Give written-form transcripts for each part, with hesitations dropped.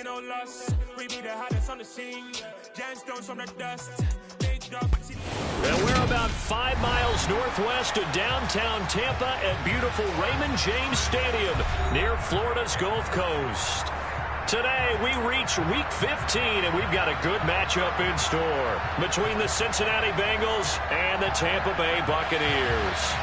ain't no loss. We be the hottest on the scene. Gemstones from the dust. And we're about 5 miles northwest of downtown Tampa at beautiful Raymond James Stadium near Florida's Gulf Coast. Today, we reach Week 15, and we've got a good matchup in store between the Cincinnati Bengals and the Tampa Bay Buccaneers.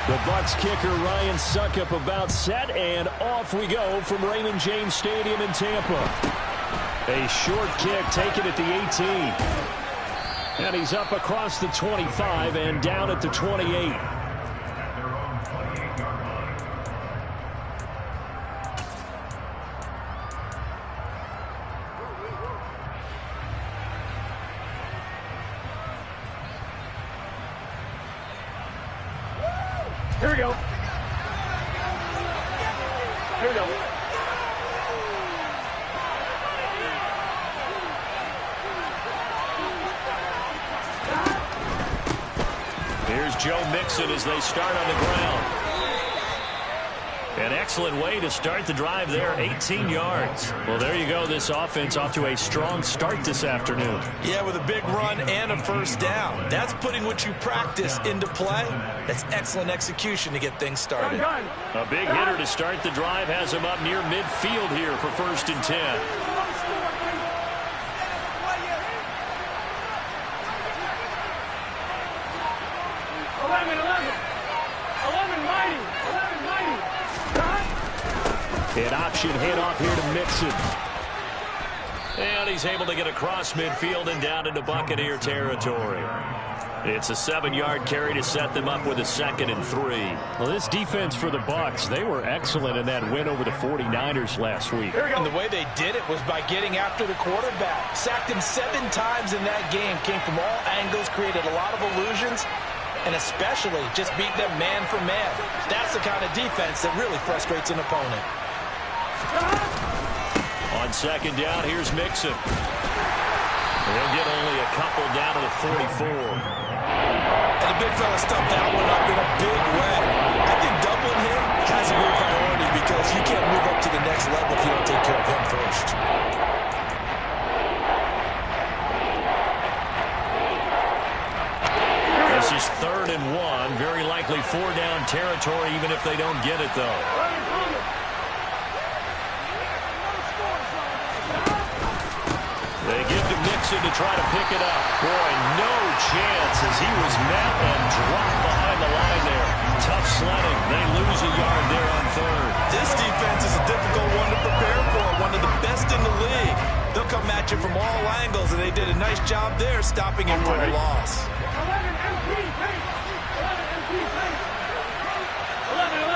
The Bucs kicker Ryan Suckup about set, and off we go from Raymond James Stadium in Tampa. A short kick taken at the 18. And he's up across the 25 and down at the 28. Here we go. Here we go. Here's Joe Mixon as they start on the ground. An excellent way to start the drive there, 18 yards. Well, there you go. This offense off to a strong start this afternoon. Yeah, with a big run and a first down. That's putting what you practice into play. That's excellent execution to get things started. A big hitter to start the drive has him up near midfield here for 1st and 10. An option handoff here to Mixon. And he's able to get across midfield and down into Buccaneer territory. It's a 7-yard carry to set them up with a 2nd and 3. Well, this defense for the Bucs, they were excellent in that win over the 49ers last week. And the way they did it was by getting after the quarterback. Sacked him 7 times in that game. Came from all angles, created a lot of illusions, and especially just beat them man for man. That's the kind of defense that really frustrates an opponent. On 2nd down, here's Mixon. He'll get only a couple down to the 44. And the big fella stuffed that one up in a big way. I think doubling him has to be a priority because you can't move up to the next level if you don't take care of him first. This is 3rd and 1. Very likely 4-down territory, even if they don't get it, though. They give to Mixon to try to pick it up. Boy, no chance as he was met and dropped behind the line there. Tough sledding. They lose a yard there on 3rd. This defense is a difficult one to prepare for. One of the best in the league. They'll come at you from all angles, and they did a nice job there stopping him for a loss. 11 MP, 11 MP, 11.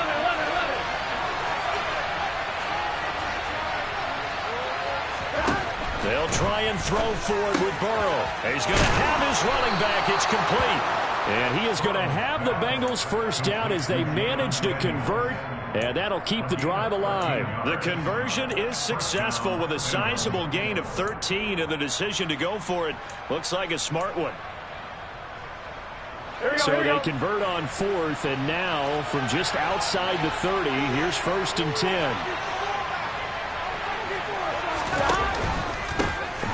They'll try and throw forward with Burrow. He's going to have his running back. It's complete. And he is going to have the Bengals first down as they manage to convert. And that'll keep the drive alive. The conversion is successful with a sizable gain of 13. And the decision to go for it looks like a smart one. So they convert on 4th. And now from just outside the 30, here's 1st and 10.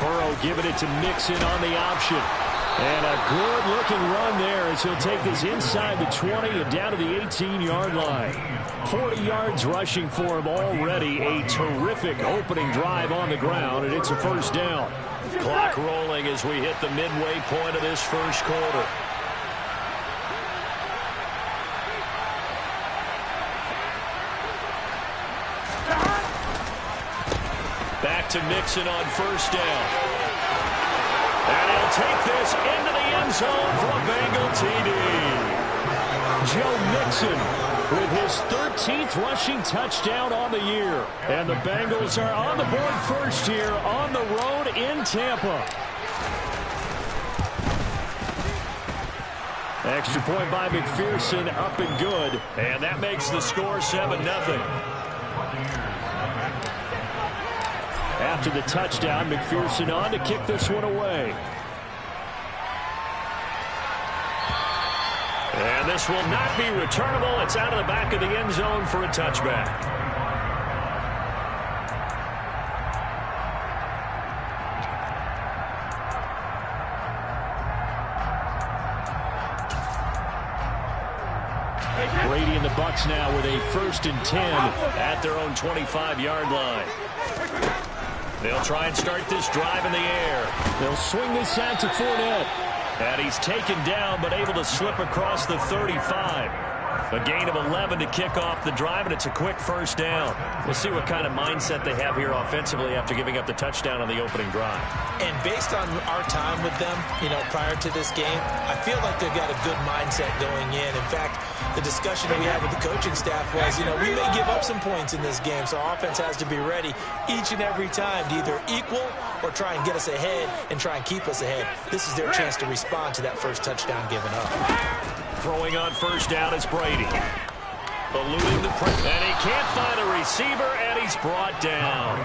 Burrow giving it to Mixon on the option. And a good-looking run there as he'll take this inside the 20 and down to the 18-yard line. 40 yards rushing for him already. A terrific opening drive on the ground, and it's a 1st down. Clock rolling as we hit the midway point of this 1st quarter. Back to Mixon on 1st down. And he'll take this into the end zone for a Bengal TD. Joe Mixon with his 13th rushing touchdown on the year. And the Bengals are on the board first here on the road in Tampa. Extra point by McPherson, up and good. And that makes the score 7-0. After the touchdown, McPherson on to kick this one away. And this will not be returnable. It's out of the back of the end zone for a touchback. Brady and the Bucs now with a 1st and 10 at their own 25-yard line. They'll try and start this drive in the air. They'll swing this out to Fournette. And he's taken down but able to slip across the 35. A gain of 11 to kick off the drive, and it's a quick 1st down. We'll see what kind of mindset they have here offensively after giving up the touchdown on the opening drive. And based on our time with them, prior to this game, I feel like they've got a good mindset going in. In fact, the discussion that we had with the coaching staff was, we may give up some points in this game, so our offense has to be ready each and every time to either equal or try and get us ahead and try and keep us ahead. This is their chance to respond to that first touchdown given up. Throwing on 1st down is Brady. Eluding the pressure. And he can't find a receiver, and he's brought down.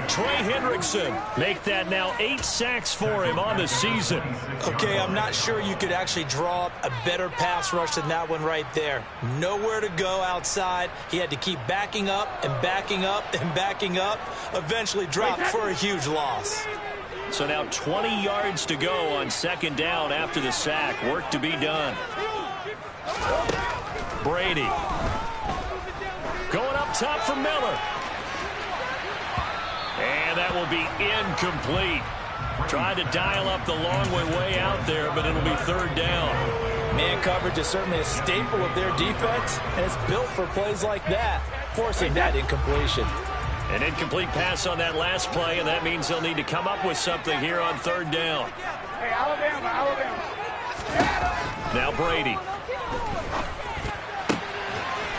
Trey Hendrickson make that now 8 sacks for him on the season. Okay, I'm not sure you could actually draw up a better pass rush than that one right there. Nowhere to go outside. He had to keep backing up and backing up and backing up. Eventually dropped for a huge loss. So now 20 yards to go on 2nd down after the sack. Work to be done. Brady. Going up top for Miller. And that will be incomplete. Tried to dial up the long way out there, but it'll be 3rd down. Man coverage is certainly a staple of their defense, and it's built for plays like that, forcing that incompletion. An incomplete pass on that last play, and that means they'll need to come up with something here on 3rd down. Hey, Alabama. Now Brady.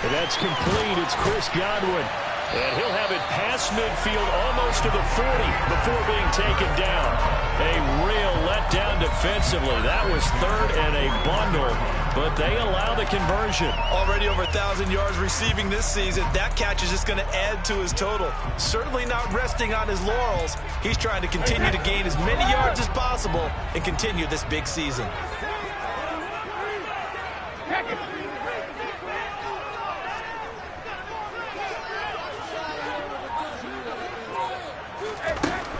And that's complete. It's Chris Godwin. And he'll have it past midfield almost to the 40 before being taken down. A real letdown defensively. That was 3rd and a bundle, but they allow the conversion. Already over 1,000 yards receiving this season. That catch is just going to add to his total. Certainly not resting on his laurels. He's trying to continue to gain as many yards as possible and continue this big season.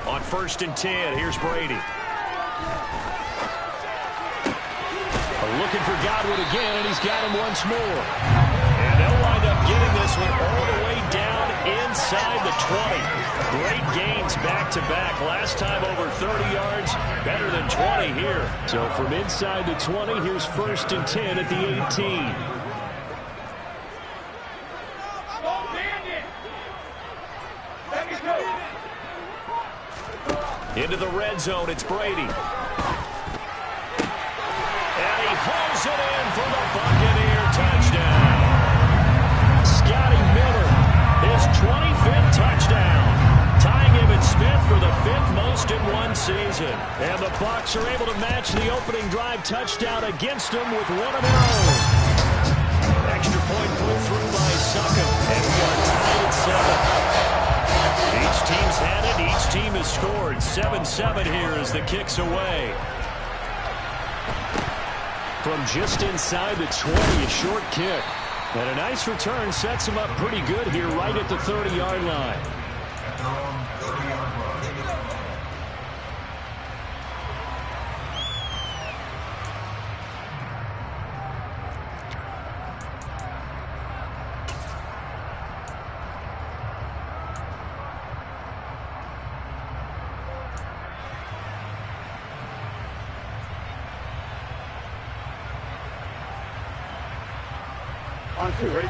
On 1st and 10, here's Brady. Looking for Godwin again, and he's got him once more. And they'll wind up getting this one all the way down inside the 20. Great gains back-to-back. Last time over 30 yards, better than 20 here. So from inside the 20, here's 1st and 10 at the 18. Into the red zone, it's Brady. And he pulls it in for the Buccaneer touchdown. Scotty Miller, his 25th touchdown. Tying him and Smith for the 5th most in one season. And the Bucs are able to match the opening drive touchdown against them with one of their own. Extra point put through by Suckham. And we are tied at 7. Each team's had it. Each team has scored. 7-7 here as the kick's away. From just inside the 20, a short kick. And a nice return sets him up pretty good here right at the 30-yard line.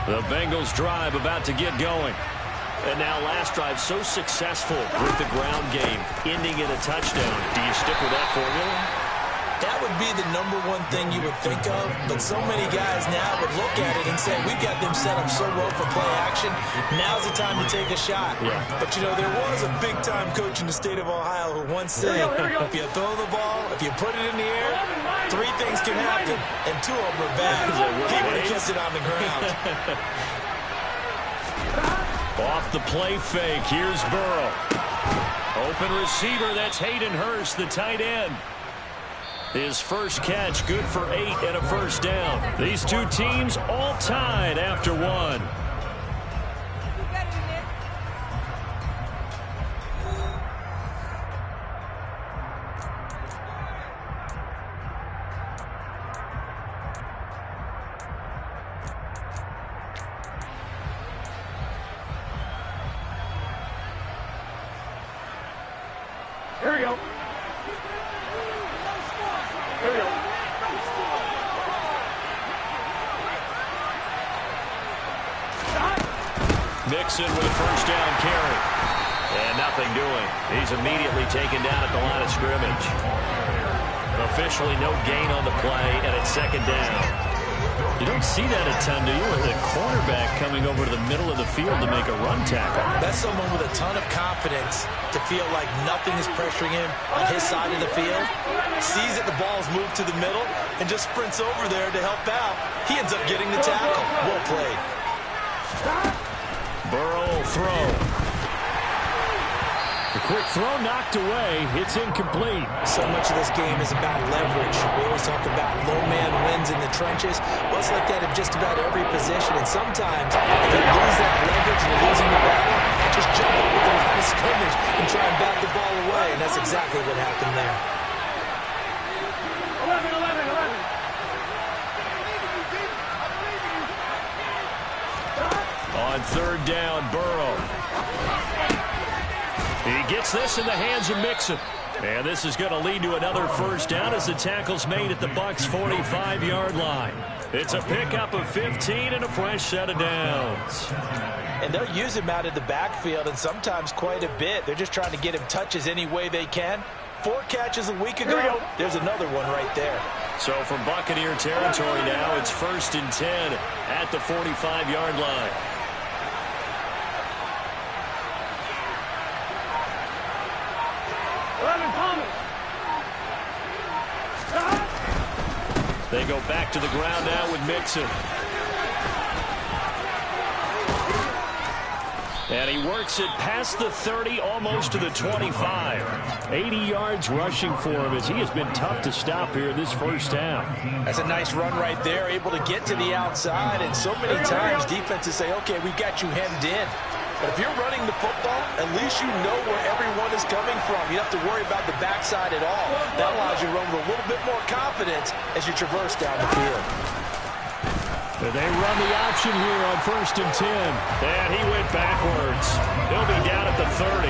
The Bengals drive about to get going. And now last drive so successful with the ground game, ending in a touchdown. Do you stick with that formula? That would be the #1 thing you would think of, but so many guys now would look at it and say, we've got them set up so well for play action. Now's the time to take a shot. Yeah. But, there was a big-time coach in the state of Ohio who once said, if you throw the ball, if you put it in the air, 3 things can happen, and 2 of them are bad. He would have kept it on the ground. Off the play fake, here's Burrow. Open receiver, that's Hayden Hurst, the tight end. His first catch, good for 8 and a first down. These two teams all tied after one. Here we go. Here we go. Mixon with a first down carry. And nothing doing. He's immediately taken down at the line of scrimmage. Officially no gain on the play, and it's second down. You don't see that a ton, do you? With a cornerback coming over to the middle of the field to make a run tackle. That's someone with a ton of confidence to feel like nothing is pressuring him on his side of the field. Sees that the ball is moved to the middle and just sprints over there to help out. He ends up getting the tackle. Well played. Burrow will throw. The quick throw knocked away. It's incomplete. So much of this game is about leverage. We always talk about low man wins in the trenches. Well, it's like that in just about every position. And sometimes, if you lose that leverage and you're losing the battle, just jump up with the line of scrimmage and try and bat the ball away. And that's exactly what happened there. 11. On third down, Burrow. He gets this in the hands of Mixon. And this is going to lead to another first down as the tackle's made at the Bucs' 45-yard line. It's a pickup of 15 and a fresh set of downs. And they'll use him out of the backfield, and sometimes quite a bit. They're just trying to get him touches any way they can. 4 catches a week ago. There's another one right there. So from Buccaneer territory now, it's 1st and 10 at the 45-yard line. They go back to the ground now with Mixon. And he works it past the 30, almost to the 25. 80 yards rushing for him as he has been tough to stop here this first half. That's a nice run right there, able to get to the outside. And so many times defenses say, okay, we got you hemmed in. But if you're running the football, at least you know where everyone is coming from. You don't have to worry about the backside at all. That allows you to run with a little bit more confidence as you traverse down the field. They run the option here on 1st and 10. And he went backwards. He'll be down at the 30.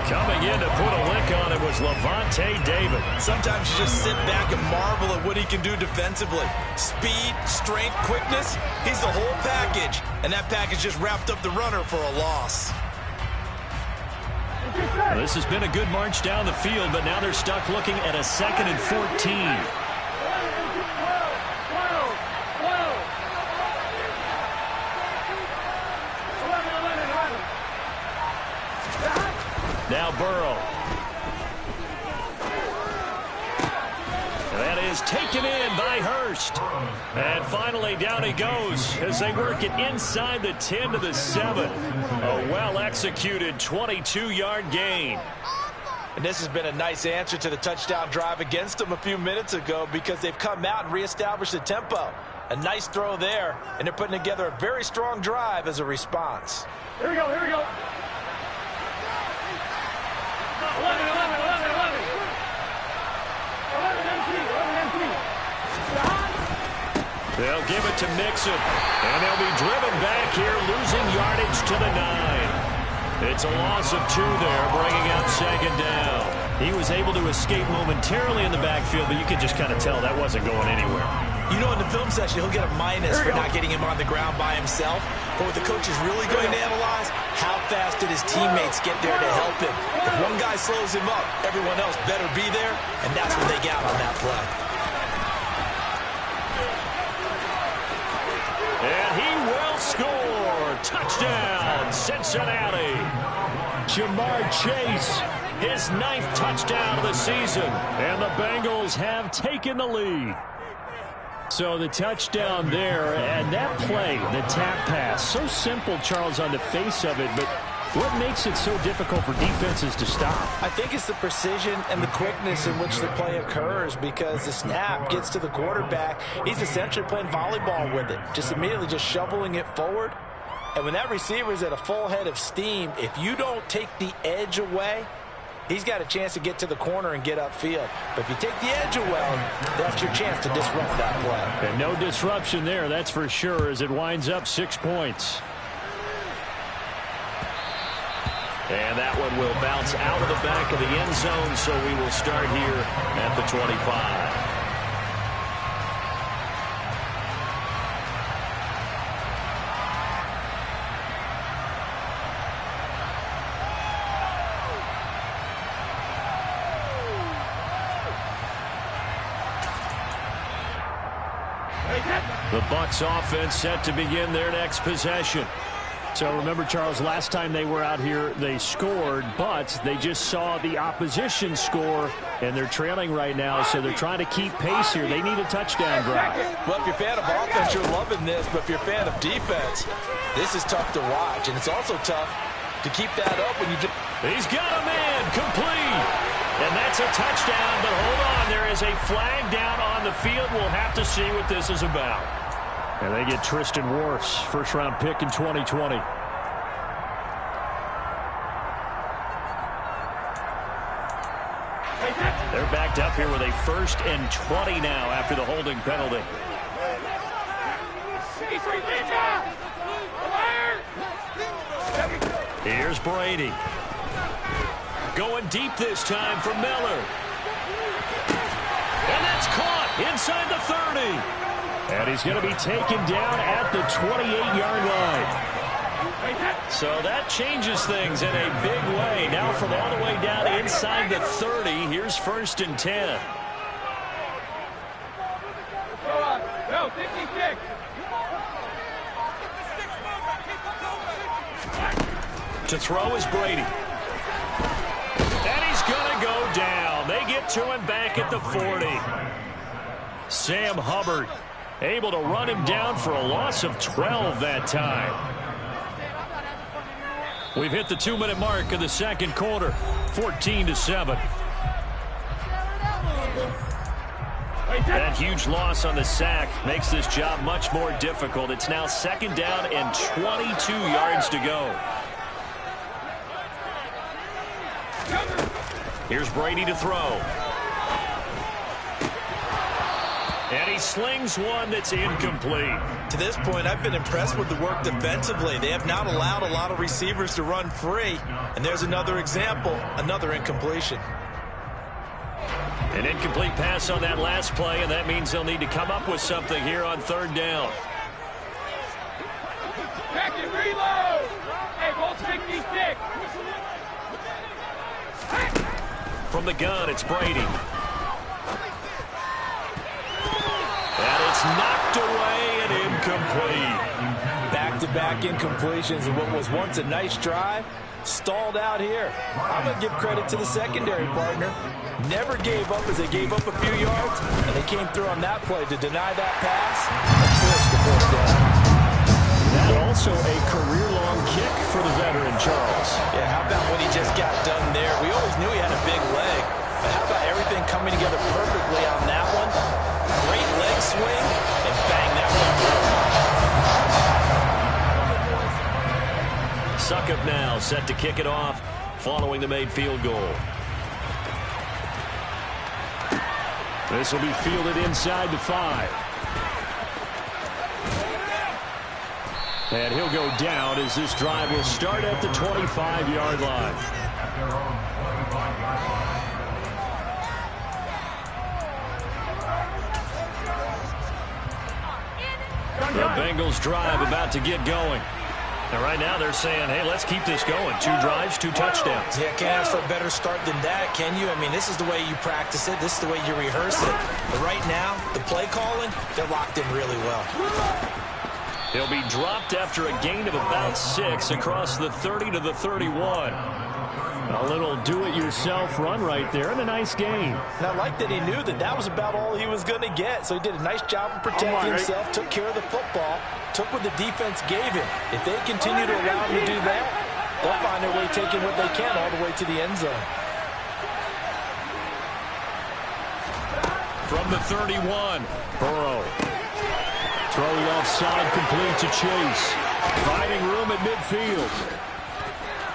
Coming in to put a lick on it was Levante David. Sometimes you just sit back and marvel at what he can do defensively. Speed, strength, quickness, he's the whole package. And that package just wrapped up the runner for a loss. Well, this has been a good march down the field, but now they're stuck looking at a 2nd and 14. Now Burrow. That is taken in by Hurst. And finally down he goes as they work it inside the 10 to the 7. A well-executed 22-yard gain. And this has been a nice answer to the touchdown drive against them a few minutes ago because they've come out and reestablished the tempo. A nice throw there, and they're putting together a very strong drive as a response. Here we go, here we go. 11 empty. They'll give it to Mixon, and they'll be driven back here, losing yardage to the 9. It's a loss of 2 there, bringing up 2nd down. He was able to escape momentarily in the backfield, but you could just kind of tell that wasn't going anywhere. You know, in the film session, he'll get a minus for not getting him on the ground by himself. But what the coach is really going to analyze, how fast did his teammates get there to help him? If one guy slows him up, everyone else better be there, and that's what they got on that play. And he will score. Touchdown, Cincinnati. Jamar Chase, his 9th touchdown of the season. And the Bengals have taken the lead. So the touchdown there, and that play, the tap pass, so simple, Charles, on the face of it, but What makes it so difficult for defenses to stop? I think it's the precision and the quickness in which the play occurs, because the snap gets to the quarterback. He's essentially playing volleyball with it, just immediately just shoveling it forward. And when that receiver is at a full head of steam, if you don't take the edge away, he's got a chance to get to the corner and get upfield. But if you take the edge away, that's your chance to disrupt that play. And no disruption there, that's for sure, as it winds up 6 points. And that one will bounce out of the back of the end zone, so we will start here at the 25. The Bucs offense set to begin their next possession. So remember, Charles, last time they were out here, they scored, but they just saw the opposition score, and they're trailing right now, so they're trying to keep pace here. They need a touchdown drive. Well, if you're a fan of offense, you're loving this, but if you're a fan of defense, this is tough to watch, and it's also tough to keep that up when you just... He's got a man, complete. And that's a touchdown, but hold on, there is a flag down on the field. We'll have to see what this is about. And they get Tristan Wirfs, first-round pick in 2020. They're backed up here with a 1st and 20 now after the holding penalty. Here's Brady. Going deep this time for Miller. And that's caught inside the 30. And he's going to be taken down at the 28-yard line. So that changes things in a big way. Now from all the way down inside the 30, here's 1st and 10. Go, 56. To throw is Brady. And he's going to go down. They get to him back at the 40. Sam Hubbard able to run him down for a loss of 12 that time. We've hit the 2-minute mark of the second quarter, 14-7. That huge loss on the sack makes this job much more difficult. It's now 2nd down and 22 yards to go. Here's Brady to throw. And he slings one that's incomplete. To this point, I've been impressed with the work defensively. They have not allowed a lot of receivers to run free. And there's another example, another incompletion. An incomplete pass on that last play, and that means they'll need to come up with something here on 3rd down. Back and reload. Hey, roll 66. From the gun, it's Brady. And it's knocked away and incomplete. Back-to-back incompletions of what was once a nice drive, stalled out here. I'm going to give credit to the secondary partner. Never gave up as they gave up a few yards, and they came through on that play to deny that pass and force the 4th down. That also a career-long kick for the veteran, Charles. Yeah, how about what he just got done there? We always knew he had a big leg, but how about everything coming together perfectly on that one? Great leg swing, and bang that one through. Suckup now set to kick it off following the made field goal. This will be fielded inside the 5. And he'll go down as this drive will start at the 25-yard line. The Bengals drive about to get going. And right now they're saying, hey, let's keep this going. 2 drives, 2 touchdowns. Yeah, can't ask for a better start than that, can you? I mean, this is the way you practice it. This is the way you rehearse it. But right now, the play calling, they're locked in really well. He'll be dropped after a gain of about 6 across the 30 to the 31. A little do-it-yourself run right there, and a nice gain. And I like that he knew that that was about all he was going to get. So he did a nice job of protecting himself, took care of the football, took what the defense gave him. If they continue to allow him to do that, they'll find their way taking what they can all the way to the end zone. From the 31, Burrow. Throw left side, complete to Chase. Finding room at midfield.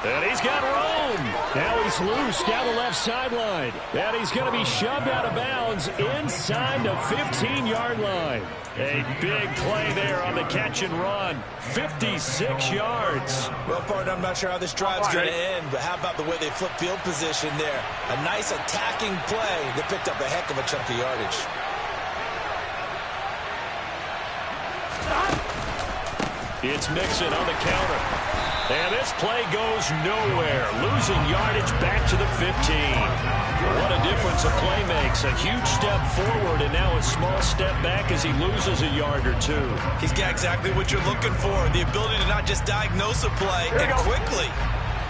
And he's got room. Now he's loose down the left sideline. And he's going to be shoved out of bounds inside the 15-yard line. A big play there on the catch and run. 56 yards. Well, partner, I'm not sure how this drive's going to end, but how about the way they flip field position there? A nice attacking play that picked up a heck of a chunk of yardage. It's Mixon on the counter. And this play goes nowhere. Losing yardage back to the 15. What a difference a play makes. A huge step forward and now a small step back as he loses a yard or two. He's got exactly what you're looking for. The ability to not just diagnose a play and quickly,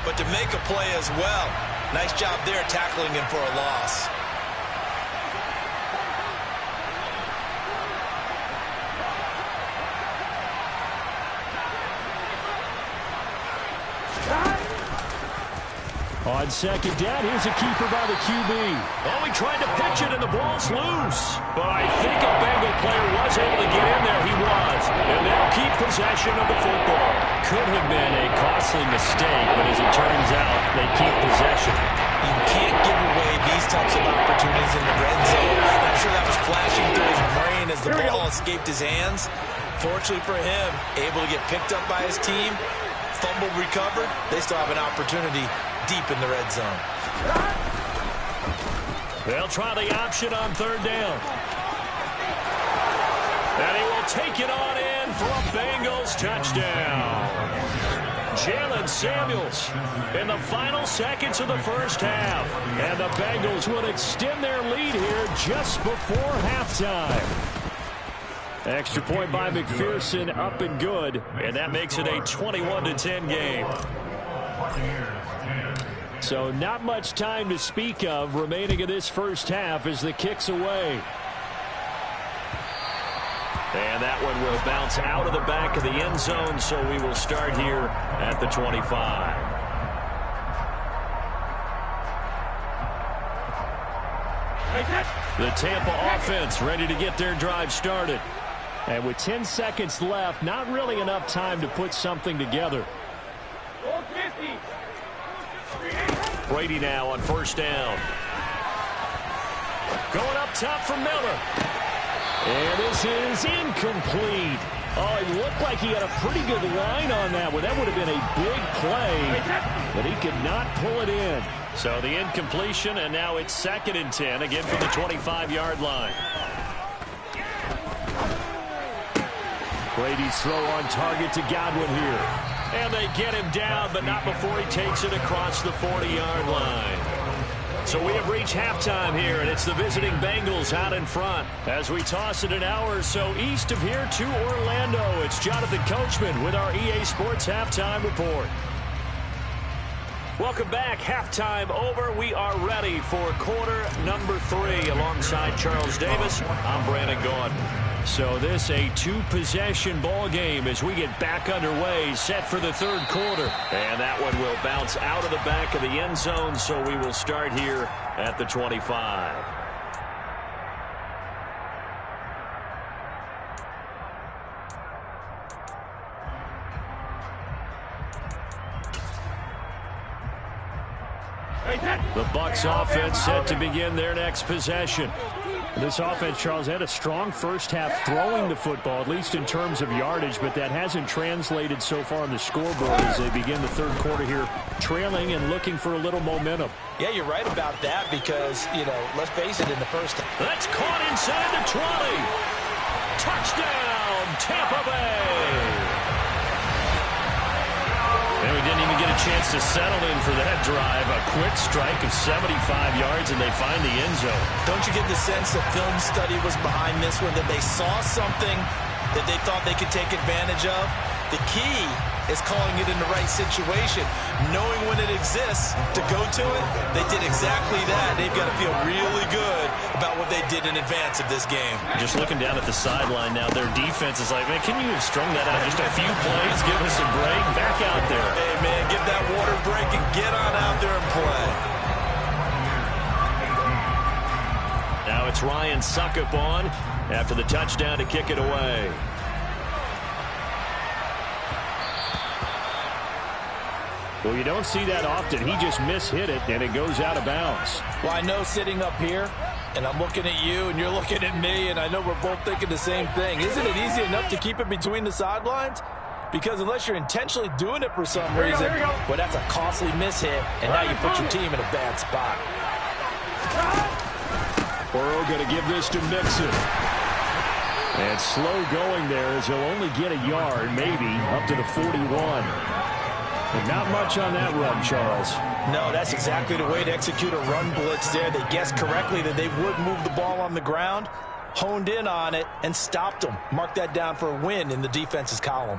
but to make a play as well. Nice job there tackling him for a loss. On second down, here's a keeper by the QB. Oh, he tried to pitch it, and the ball's loose. But I think a Bengal player was able to get in there. He was. And they'll keep possession of the football. Could have been a costly mistake, but as it turns out, they keep possession. You can't give away these types of opportunities in the red zone. I'm sure that was flashing through his brain as the ball escaped his hands. Fortunately for him, able to get picked up by his team, fumble recovered. They still have an opportunity deep in the red zone. They'll try the option on third down. And he will take it on in for a Bengals touchdown. Jalen Samuels in the final seconds of the first half. And the Bengals will extend their lead here just before halftime. Extra point by McPherson, up and good. And that makes it a 21-10 game. So not much time to speak of remaining in this first half as the kick's away. And that one will bounce out of the back of the end zone, so we will start here at the 25. The Tampa offense ready to get their drive started. And with 10 seconds left, not really enough time to put something together. Brady now on first down. Going up top for Miller. And this is incomplete. Oh, it looked like he had a pretty good line on that one. That would have been a big play, but he could not pull it in. So the incompletion, and now it's 2nd and 10, again from the 25-yard line. Brady's throw on target to Godwin here. And they get him down, but not before he takes it across the 40-yard line. So we have reached halftime here, and it's the visiting Bengals out in front. As we toss it an hour or so east of here to Orlando, it's Jonathan Coachman with our EA Sports Halftime Report. Welcome back. Halftime over. We are ready for quarter number 3 alongside Charles Davis. I'm Brandon Gaudin. So this a 2-possession ball game as we get back underway, set for the third quarter. And that one will bounce out of the back of the end zone, so we will start here at the 25. The Bucs offense set to begin their next possession. This offense, Charles, had a strong first half throwing the football, at least in terms of yardage, but that hasn't translated so far on the scoreboard as they begin the third quarter here, trailing and looking for a little momentum. Yeah, you're right about that because, let's face it, in the first half. That's caught inside the 20. Touchdown, Tampa Bay. And we didn't even get a chance to settle in for that drive. A quick strike of 75 yards, and they find the end zone. Don't you get the sense that film study was behind this one, that they saw something that they thought they could take advantage of? The key is calling it in the right situation, knowing when it exists to go to it. They did exactly that. They've got to feel really good about what they did in advance of this game. Just looking down at the sideline now, their defense is like, man, can you have strung that out just a few plays? Give us a break. Back out there. Hey, man, give that water Now it's Ryan Suckup on after the touchdown to kick it away. Well, you don't see that often. He just mishit it, and it goes out of bounds. Well, I know sitting up here, and I'm looking at you, and you're looking at me, and I know we're both thinking the same thing. Isn't it easy enough to keep it between the sidelines? Because unless you're intentionally doing it for some reason, well, that's a costly mishit, and now you put your team in a bad spot. Burrow going to give this to Mixon. And slow going there as he'll only get a yard, maybe, up to the 41. But not much on that run, Charles. No, that's exactly the way to execute a run blitz there. They guessed correctly that they would move the ball on the ground, honed in on it, and stopped them. Mark that down for a win in the defense's column.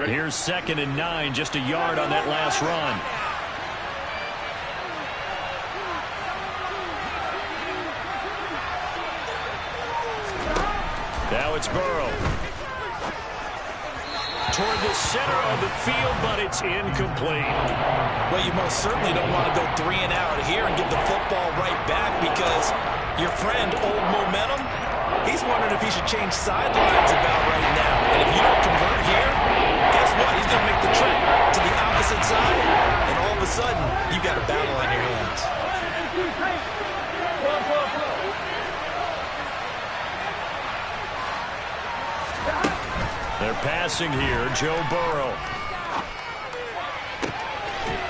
Here's 2nd and 9, just a yard on that last run. Now it's Burrow. Toward the center of the field, but it's incomplete. Well, you most certainly don't want to go 3 and out here and give the football right back because your friend, Old Momentum, he's wondering if he should change sidelines about right now. And if you don't convert here, guess what? He's going to make the trip to the opposite side, and all of a sudden, you got a battle on your hands. They're passing here. Joe Burrow.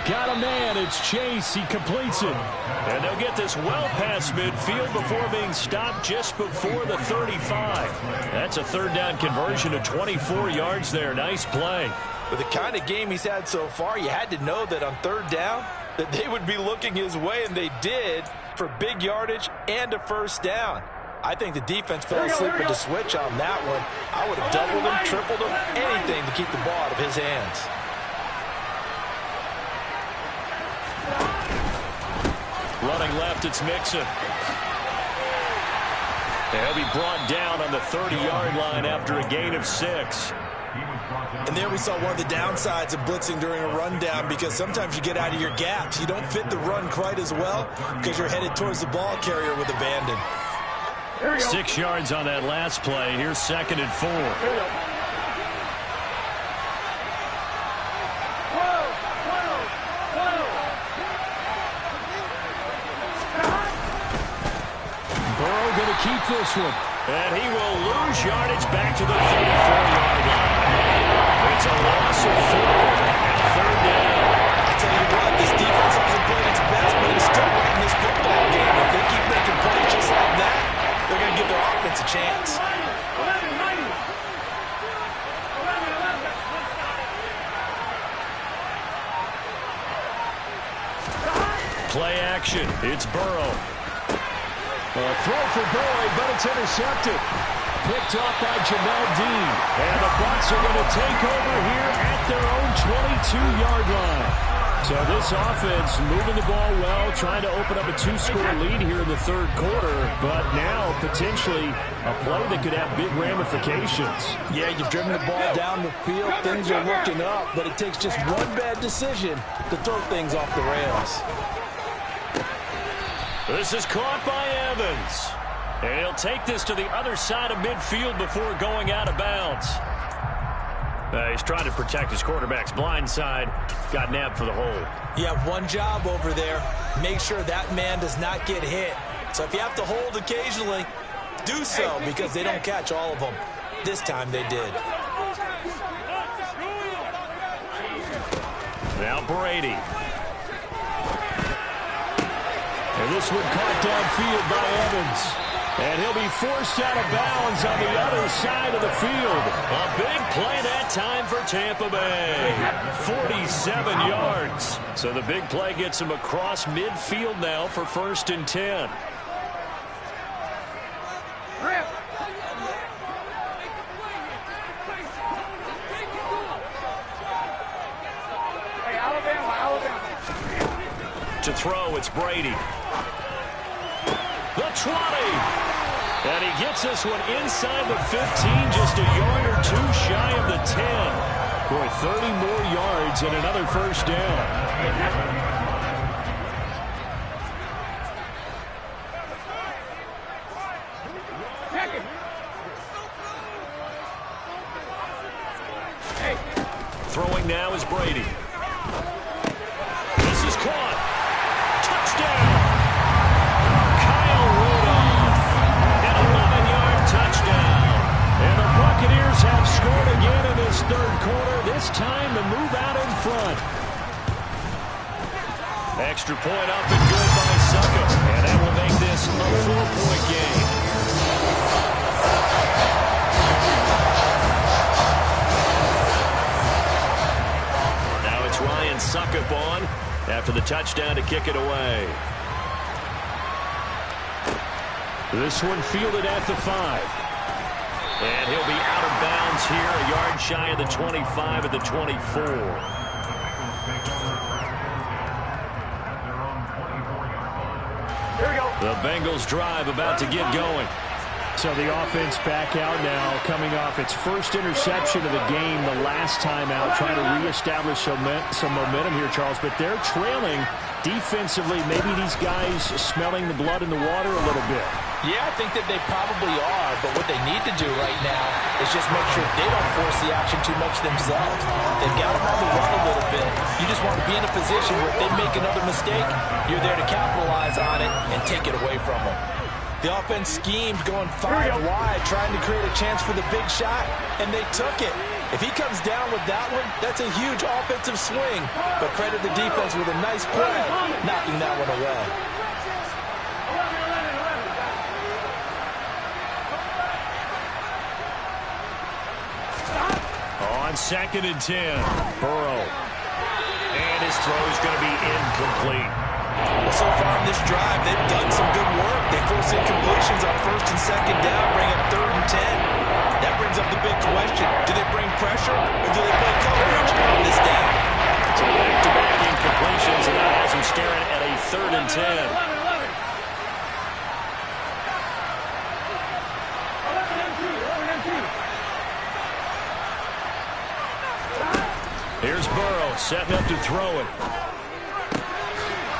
Got a man. It's Chase. He completes it. And they'll get this well past midfield before being stopped just before the 35. That's a 3rd down conversion of 24 yards there. Nice play. With the kind of game he's had so far, you had to know that on 3rd down that they would be looking his way, and they did for big yardage and a 1st down. I think the defense fell asleep with the switch on that one. I would have doubled him, tripled him, anything to keep the ball out of his hands. Running left, it's Mixon. He'll be brought down on the 30-yard line after a gain of 6. And there we saw one of the downsides of blitzing during a rundown, because sometimes you get out of your gaps. You don't fit the run quite as well because you're headed towards the ball carrier with abandon. 6 yards on that last play. Here's 2nd and 4. Burrow going to keep this one. And he will lose yardage back to the 34-yard line. It's a loss of 4 and 3rd down. I tell you what, this defense hasn't played its best, but it's still winning this football game. If they keep making plays just like that, they're going to give their offense a chance. Play action. It's Burrow. A throw for Boyd, but it's intercepted. Picked off by Jamel Dean. And the Bucs are going to take over here at their own 22-yard line. So this offense moving the ball well, trying to open up a 2-score lead here in the 3rd quarter, but now potentially a play that could have big ramifications. Yeah, you've driven the ball down the field. Things are looking up, but it takes just one bad decision to throw things off the rails. This is caught by Evans. And he'll take this to the other side of midfield before going out of bounds. He's trying to protect his quarterback's blind side. Got nabbed for the hole. You have one job over there. Make sure that man does not get hit. So if you have to hold occasionally, do so, because they don't catch all of them. This time they did. Now Brady. And this one caught downfield by Evans. And he'll be forced out of bounds on the other side of the field. A big play that time for Tampa Bay. 47 yards. So the big play gets him across midfield now for 1st and 10. To throw, it's Brady. The 20. And he gets this one inside the 15, just a yard or 2 shy of the 10. Boy, 30 more yards and another first down. Throwing now is Brady. This is caught. Touchdown. Kyle Rudolph. An 11-yard touchdown. And the Buccaneers have scored again in this third quarter. This time to move out in front. Extra point up and good by Suckup. And that will make this a 4-point game. Ryan Suckup on after the touchdown to kick it away. This one fielded at the 5. And he'll be out of bounds here, a yard shy of the 25 at the 24. Here we go. The Bengals drive about to get going. So the offense back out now, coming off its first interception of the game the last time out, trying to reestablish some momentum here, Charles. But they're trailing defensively. Maybe these guys smelling the blood in the water a little bit. Yeah, I think that they probably are, but what they need to do right now is just make sure they don't force the action too much themselves. They've got them on the run a little bit. You just want to be in a position where if they make another mistake, you're there to capitalize on it and take it away from them. The offense schemed going 5 wide, trying to create a chance for the big shot, and they took it. If he comes down with that one, that's a huge offensive swing. But credit the defense with a nice play, knocking that one away. On 2nd and 10, Burrow. And his throw is going to be incomplete. Well, so far in this drive, they've done some good work. They force incompletions on 1st and 2nd down, bring up 3rd and 10. That brings up the big question. Do they bring pressure, or do they play coverage on this down? So back-to-back incompletions, and that has him staring at a 3rd and 10. Here's Burrow setting up to throw it.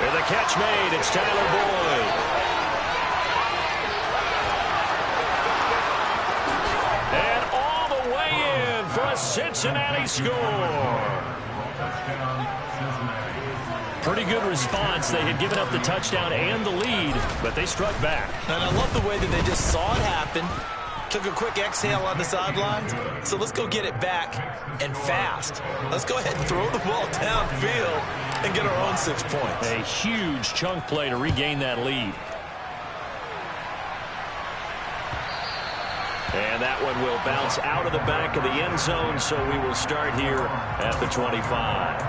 And the catch made. It's Tyler Boyd. And all the way in for a Cincinnati score. Pretty good response. They had given up the touchdown and the lead, but they struck back. And I love the way that they just saw it happen. Took a quick exhale on the sidelines. So let's go get it back and fast. Let's go ahead and throw the ball downfield and get our own 6 points. A huge chunk play to regain that lead. And that one will bounce out of the back of the end zone, so we will start here at the 25.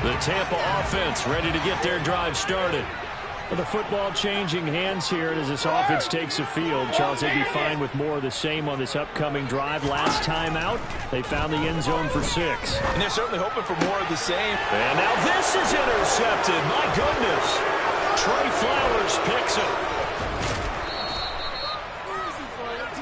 The Tampa offense ready to get their drive started. Well, the football changing hands here as this offense takes the field. Charles, they'd be fine with more of the same on this upcoming drive. Last time out, they found the end zone for 6. And they're certainly hoping for more of the same. And now this is intercepted. My goodness. Trey Flowers picks it.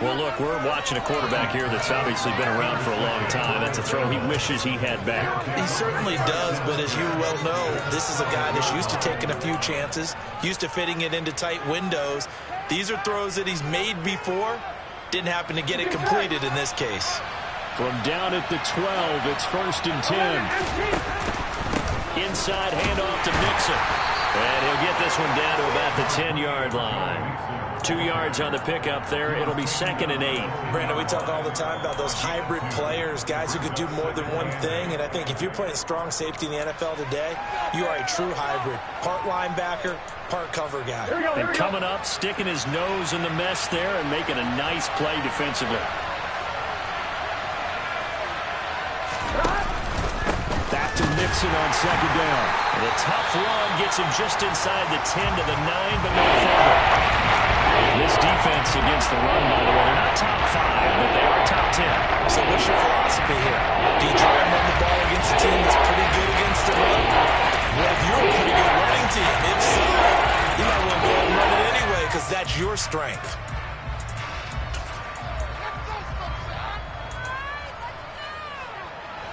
Well, look, we're watching a quarterback here that's obviously been around for a long time. That's a throw he wishes he had back. He certainly does, but as you well know, this is a guy that's used to taking a few chances, used to fitting it into tight windows. These are throws that he's made before. Didn't happen to get it completed in this case. From down at the 12, it's 1st and 10. Inside handoff to Mixon. And he'll get this one down to about the 10-yard line. 2 yards on the pickup there. It'll be 2nd and 8. Brandon, we talk all the time about those hybrid players, guys who could do more than one thing. And I think if you're playing strong safety in the NFL today, you are a true hybrid. Part linebacker, part cover guy. And coming up, sticking his nose in the mess there and making a nice play defensively. Back to Mixon on 2nd down. The tough run gets him just inside the 10 to the 9, but no further. This defense against the run, by the way, they're not top 5, but they are top 10. So what's your philosophy here? Do you try and run the ball against a team that's pretty good against the run? What if you're a pretty good running team? If so, you might want to go leverage your strength.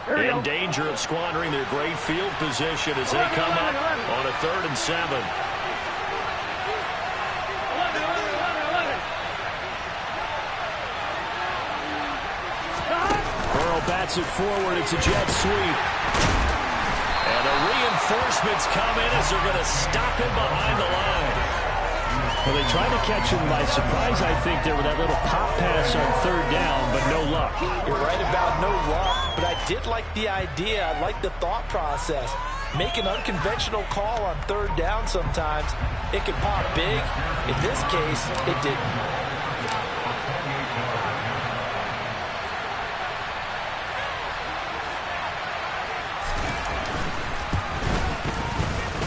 In danger of squandering their great field position as they come up on a 3rd and 7. Burrow bats it forward. It's a jet sweep. And the reinforcements come in as they're going to stop him behind the line. Well, they tried to catch him by surprise, I think, there with that little pop pass on 3rd down, but no luck. You're right about no luck, but I did like the idea. I like the thought process. Make an unconventional call on 3rd down sometimes. It can pop big. In this case, it didn't.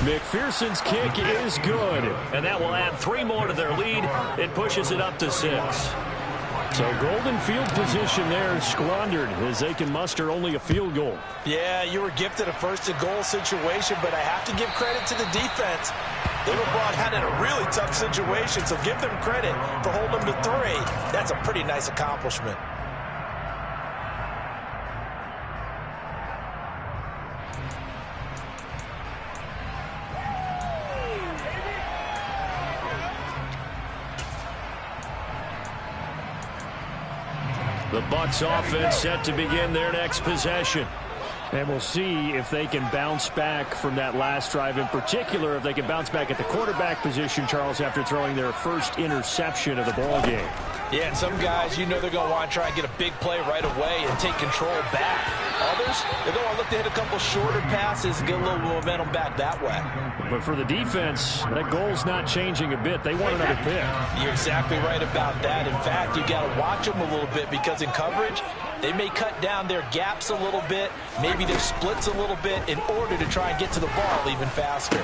McPherson's kick is good. And that will add 3 more to their lead. It pushes it up to 6. So golden field position there squandered as they can muster only a field goal. Yeah, you were gifted a 1st and goal situation, but I have to give credit to the defense. They were brought out in a really tough situation, so give them credit for holding them to 3. That's a pretty nice accomplishment. The Bucs offense set to begin their next possession. And we'll see if they can bounce back from that last drive, in particular if they can bounce back at the quarterback position, Charles, after throwing their first interception of the ball game. Yeah, and some guys, you know they're going to want to try and get a big play right away and take control back. Others, they're going to look to hit a couple shorter passes and get a little momentum back that way. But for the defense, that goal's not changing a bit. They want another pick. You're exactly right about that. In fact, you got to watch them a little bit because in coverage, they may cut down their gaps a little bit, maybe their splits a little bit in order to try and get to the ball even faster.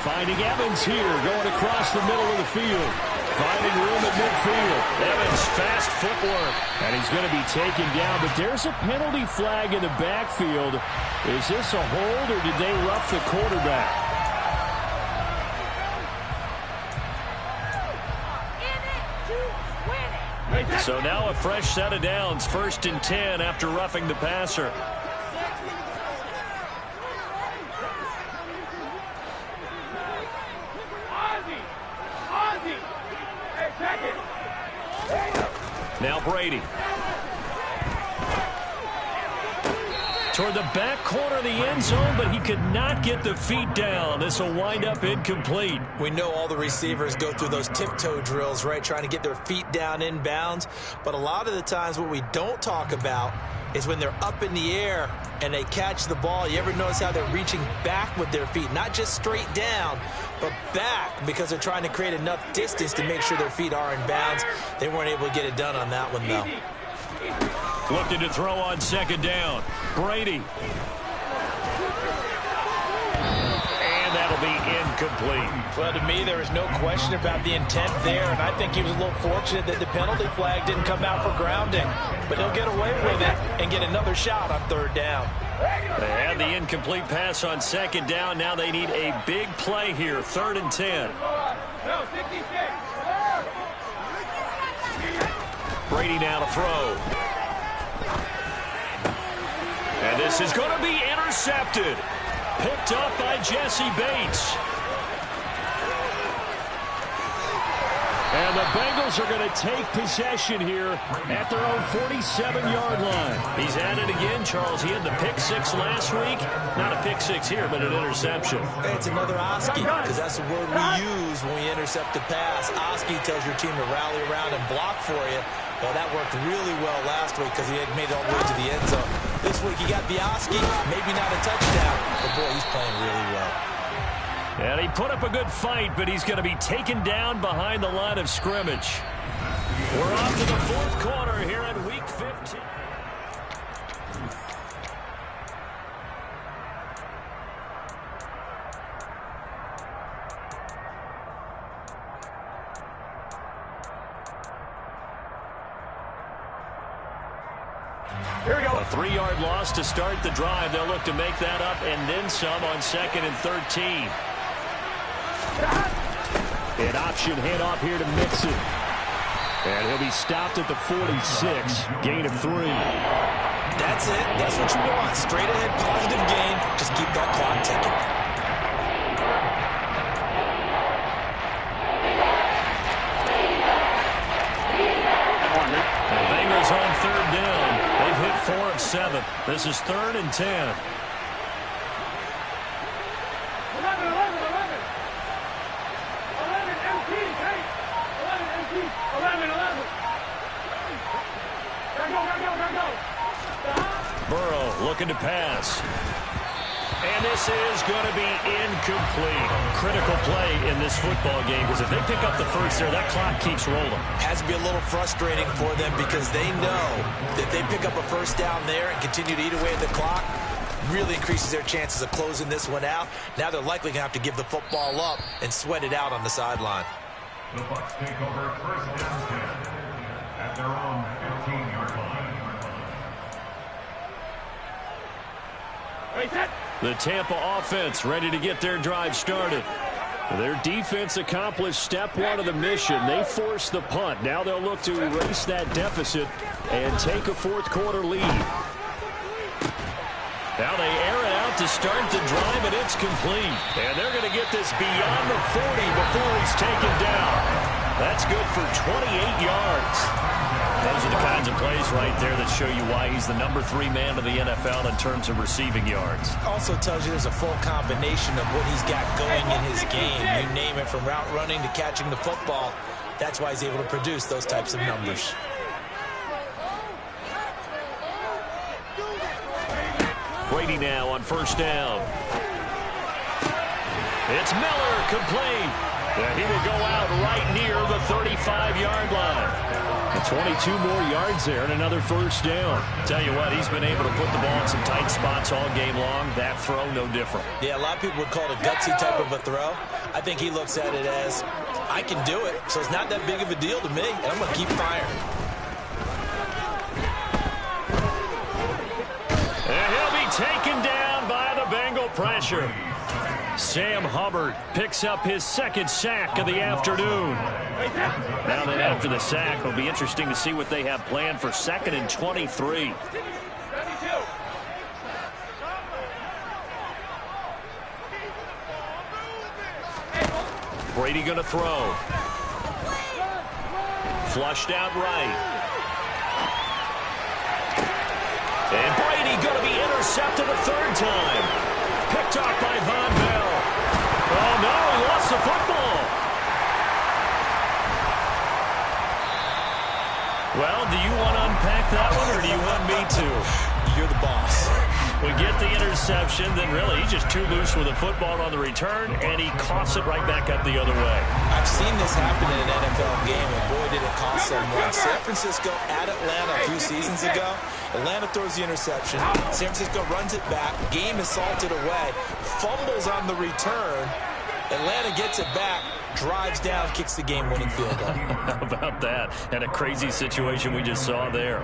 Finding Evans here, going across the middle of the field. Finding room at midfield. Evans, fast footwork. And he's going to be taken down, but there's a penalty flag in the backfield. Is this a hold, or did they rough the quarterback? So now a fresh set of downs, 1st and 10 after roughing the passer. Now Brady. Toward the back corner of the end zone, but he could not get the feet down. This will wind up incomplete. We know all the receivers go through those tiptoe drills, right, trying to get their feet down inbounds. But a lot of the times what we don't talk about is when they're up in the air and they catch the ball. You ever notice how they're reaching back with their feet? Not just straight down, but back, because they're trying to create enough distance to make sure their feet are in bounds. They weren't able to get it done on that one, though. Looking to throw on 2nd down. Brady. And that'll be incomplete. Well, to me, there is no question about the intent there, and I think he was a little fortunate that the penalty flag didn't come out for grounding. But he'll get away with it and get another shot on 3rd down. They had the incomplete pass on 2nd down. Now they need a big play here, 3rd and 10. Brady now to throw. And this is going to be intercepted. Picked up by Jesse Bates. And the Bengals are going to take possession here at their own 47-yard line. He's at it again, Charles. He had the pick 6 last week. Not a pick 6 here, but an interception. Hey, it's another Oski, because that's the word we use when we intercept the pass. Oski tells your team to rally around and block for you. Well, that worked really well last week because he had made it all the way to the end zone. This week he got the Oski, maybe not a touchdown, but boy, he's playing really well. And he put up a good fight, but he's going to be taken down behind the line of scrimmage. We're off to the 4th quarter here in Week 15. Here we go. A 3-yard loss to start the drive. They'll look to make that up and then some on 2nd and 13. An option handoff here to Mixon. And he'll be stopped at the 46. Gain of 3. That's it. That's what you want. Straight ahead, positive gain. Just keep that clock ticking. The Bengals on 3rd down. They've hit 4 of 7. This is 3rd and 10. Burrow looking to pass. And this is going to be incomplete. Critical play in this football game because if they pick up the first there, that clock keeps rolling. Has to be a little frustrating for them because they know that they pick up a first down there and continue to eat away at the clock, really increases their chances of closing this one out. Now they're likely going to have to give the football up and sweat it out on the sideline. The Bucs take over 1st down 10 at their own 15-yard line. The Tampa offense ready to get their drive started. Their defense accomplished step 1 of the mission. They forced the punt. Now they'll look to erase that deficit and take a 4th quarter lead. Now they air it out to start the drive, and it's complete. And they're going to get this beyond the 40 before he's taken down. That's good for 28 yards. Those are the kinds of plays right there that show you why he's the number 3 man of the NFL in terms of receiving yards. Also tells you there's a full combination of what he's got going in his game. You name it, from route running to catching the football. That's why he's able to produce those types of numbers. Brady now on 1st down. It's Miller, complete. And he will go out right near the 35-yard line. And 22 more yards there and another 1st down. Tell you what, he's been able to put the ball in some tight spots all game long. That throw, no different. Yeah, a lot of people would call it a gutsy type of a throw. I think he looks at it as, I can do it, so it's not that big of a deal to me, and I'm going to keep firing. And he'll be taken down by the Bengal pressure. Sam Hubbard picks up his 2nd sack of the afternoon. Now then, after the sack, it'll be interesting to see what they have planned for 2nd and 23. Brady going to throw. Flushed out right. And Brady going to be intercepted a 3rd time. Picked off by Von Bell. Oh, no, he lost the football. Well, do you want to unpack that one, or do you want me to? You're the boss. We get the interception, then really he's just too loose with the football on the return, and he coughs it right back up the other way. I've seen this happen in an NFL game, and boy, did it cost someone. San Francisco at Atlanta a few seasons ago. Atlanta throws the interception. San Francisco runs it back. Game is salted away. Fumbles on the return. Atlanta gets it back, drives down, kicks the game-winning field goal. How about that? And a crazy situation we just saw there.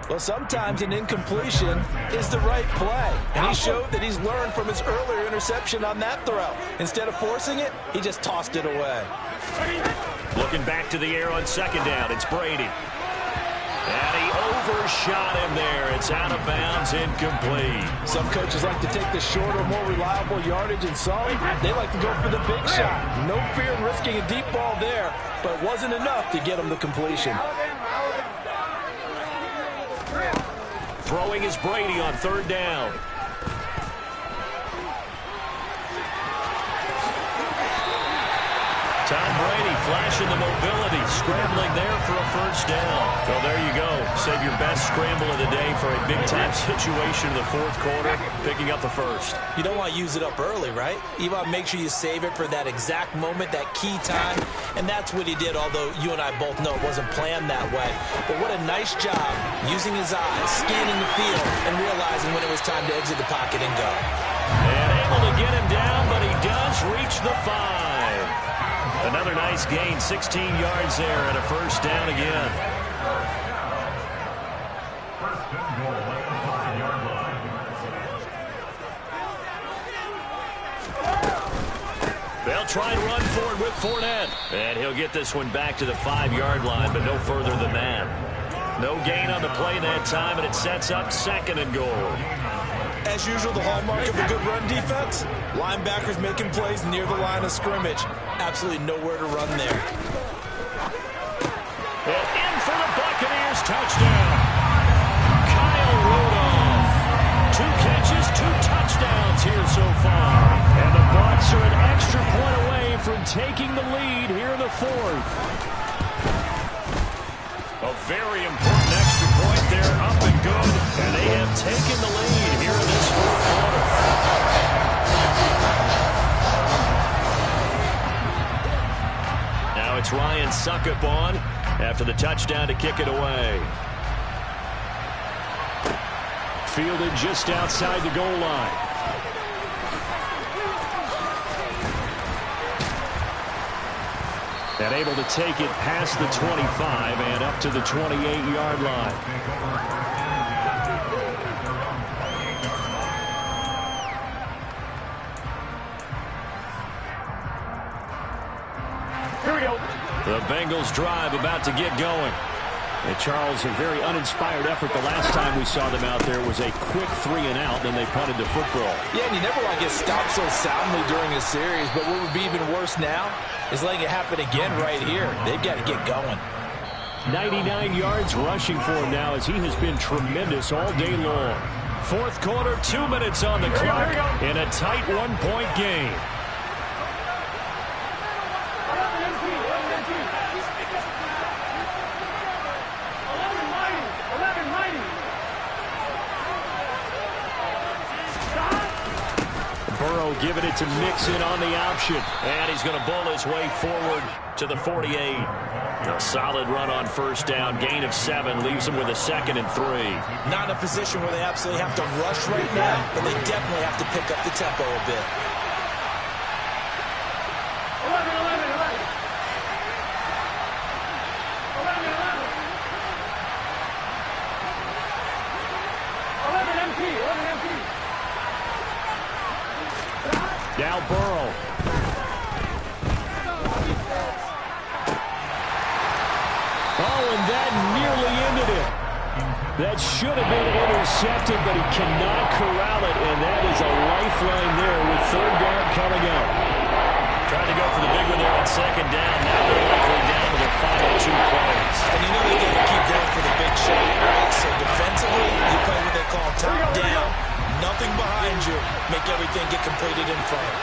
Well, sometimes an incompletion is the right play. And he showed that he's learned from his earlier interception on that throw. Instead of forcing it, he just tossed it away. Looking back to the air on 2nd down, it's Brady. And he overshot him there. It's out of bounds, incomplete. Some coaches like to take the shorter, more reliable yardage, and some, they like to go for the big shot. No fear in risking a deep ball there, but it wasn't enough to get him the completion. Throwing is Brady on 3rd down. Tom Brady flashing the mobility, scrambling there for a 1st down. Well, there you go. Save your best scramble of the day for a big-time situation in the 4th quarter, picking up the 1st. You don't want to use it up early, right? You want to make sure you save it for that exact moment, that key time, and that's what he did, although you and I both know it wasn't planned that way. But what a nice job using his eyes, scanning the field, and realizing when it was time to exit the pocket and go. And able to get him down, but he does reach the 5. Another nice gain, 16 yards there, and a 1st down again. First and goal at the 5-yard line. They'll try and run for it with Fournette. And he'll get this one back to the 5-yard line, but no further than that. No gain on the play that time, and it sets up 2nd and goal. As usual, the hallmark of a good run defense, linebackers making plays near the line of scrimmage. Absolutely nowhere to run there. And in for the Buccaneers, touchdown. Kyle Rudolph. 2 catches, 2 touchdowns here so far. And the Bucs are an extra point away from taking the lead here in the 4th. A very important extra point there, up and good. And they have taken the lead here in this 4th quarter. Now it's Ryan Suckup on after the touchdown to kick it away. Fielded just outside the goal line. And able to take it past the 25 and up to the 28-yard line. Here we go. The Bengals drive about to get going. And Charles, a very uninspired effort. The last time we saw them out there was a quick 3-and-out, then they punted the football. Yeah, and you never want to get stopped so soundly during a series, but what would be even worse now is letting it happen again right here. They've got to get going. 99 yards rushing for him now as he has been tremendous all day long. 4th quarter, 2 minutes on the clock in a tight 1-point game. Burrow giving it to Mixon on the option. And he's going to bull his way forward to the 48. A solid run on 1st down. Gain of 7 leaves him with a 2nd and 3. Not in a position where they absolutely have to rush right now, but they definitely have to pick up the tempo a bit. 11 empty. Now Burrow. Oh, and that nearly ended it. That should have been intercepted, but he cannot corral it, and that is a lifeline there with 3rd down coming up. Trying to go for the big one there on 2nd down. Now they're likely down to their final 2 plays. And you know they got to keep going for the big shot, right? So defensively, you play what they call top down. Nothing behind you. Make everything get completed in front.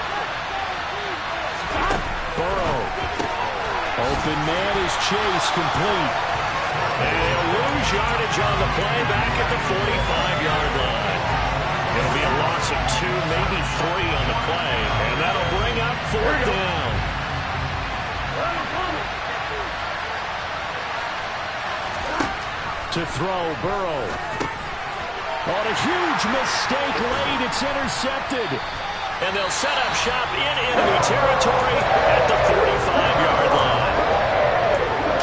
Burrow. Open man is Chase, complete. And they'll lose yardage on the play back at the 45-yard line. It'll be a loss of 2, maybe 3 on the play. And that'll bring up 4th down. To throw, Burrow. On a huge mistake late, it's intercepted. And they'll set up shop in enemy territory at the 45-yard line.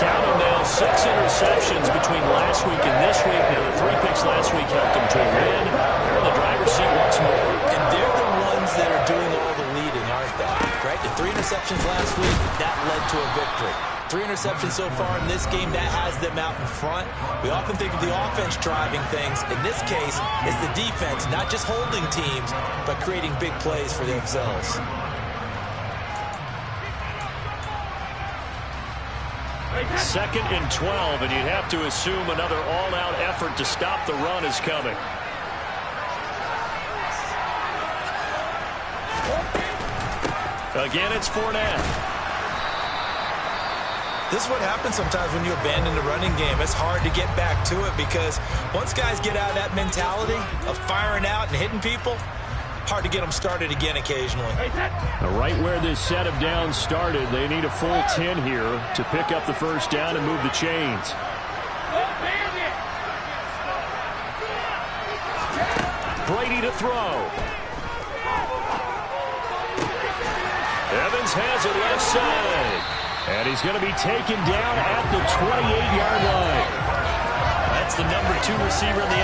Count them now, 6 interceptions between last week and this week. Now, the 3 picks last week helped them to a win. They're in the driver's seat once more. And they're the ones that are doing all the leading, aren't they? Right? The 3 interceptions last week, that led to a victory. 3 interceptions so far in this game, that has them out in front. We often think of the offense driving things. In this case, it's the defense, not just holding teams, but creating big plays for themselves. Second and 12, and you'd have to assume another all-out effort to stop the run is coming. Again, it's Fournette. This is what happens sometimes when you abandon the running game. It's hard to get back to it because once guys get out of that mentality of firing out and hitting people, hard to get them started again occasionally. Right where this set of downs started, they need a full 10 here to pick up the 1st down and move the chains. Brady to throw. Evans has it left side. And he's going to be taken down at the 28-yard line. That's the number 2 receiver in the